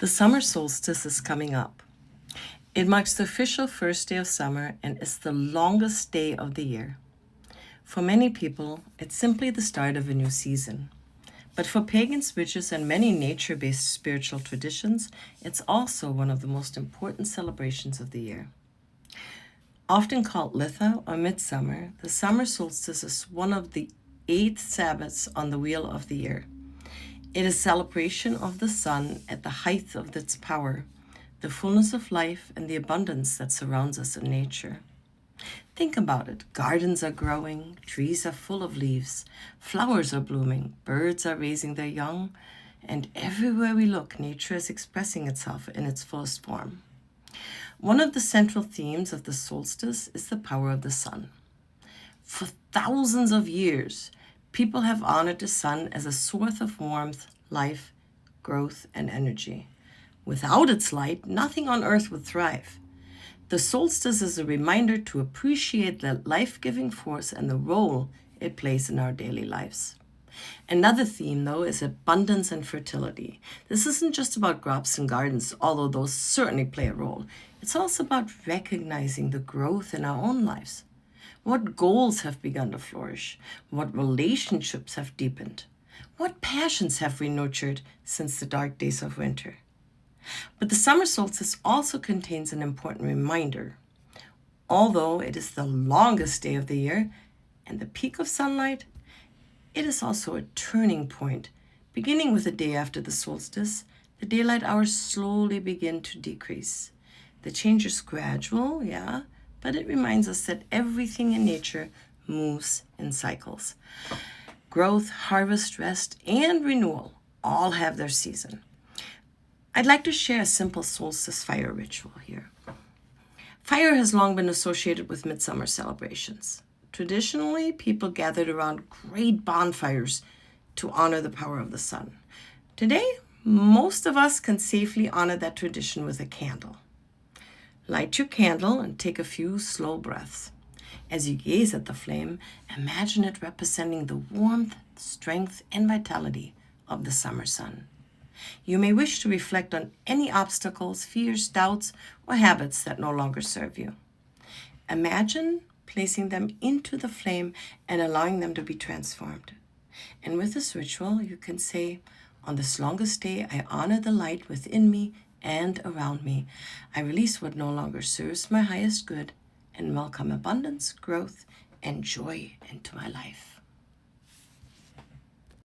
The summer solstice is coming up. It marks the official first day of summer and is the longest day of the year. For many people, it's simply the start of a new season. But for pagans, witches, and many nature-based spiritual traditions, it's also one of the most important celebrations of the year. Often called Litha or Midsummer, the summer solstice is one of the 8 Sabbaths on the wheel of the year. It is celebration of the sun at the height of its power, the fullness of life, and the abundance that surrounds us in nature. Think about it. Gardens are growing, trees are full of leaves, flowers are blooming, birds are raising their young, and everywhere we look, nature is expressing itself in its fullest form. One of the central themes of the solstice is the power of the sun. For thousands of years, people have honored the sun as a source of warmth, life, growth, and energy. Without its light, nothing on earth would thrive. The solstice is a reminder to appreciate that life-giving force and the role it plays in our daily lives. Another theme, though, is abundance and fertility. This isn't just about crops and gardens, although those certainly play a role. It's also about recognizing the growth in our own lives. What goals have begun to flourish? What relationships have deepened? What passions have we nurtured since the dark days of winter? But the summer solstice also contains an important reminder. Although it is the longest day of the year and the peak of sunlight, it is also a turning point. Beginning with the day after the solstice, the daylight hours slowly begin to decrease. The change is gradual, but it reminds us that everything in nature moves in cycles. Growth, harvest, rest, and renewal all have their season. I'd like to share a simple solstice fire ritual here. Fire has long been associated with midsummer celebrations. Traditionally, people gathered around great bonfires to honor the power of the sun. Today, most of us can safely honor that tradition with a candle. Light your candle and take a few slow breaths. As you gaze at the flame, imagine it representing the warmth, strength, and vitality of the summer sun. You may wish to reflect on any obstacles, fears, doubts, or habits that no longer serve you. Imagine placing them into the flame and allowing them to be transformed. And with this ritual, you can say, "On this longest day, I honor the light within me and around me. I release what no longer serves my highest good and welcome abundance, growth, and joy into my life."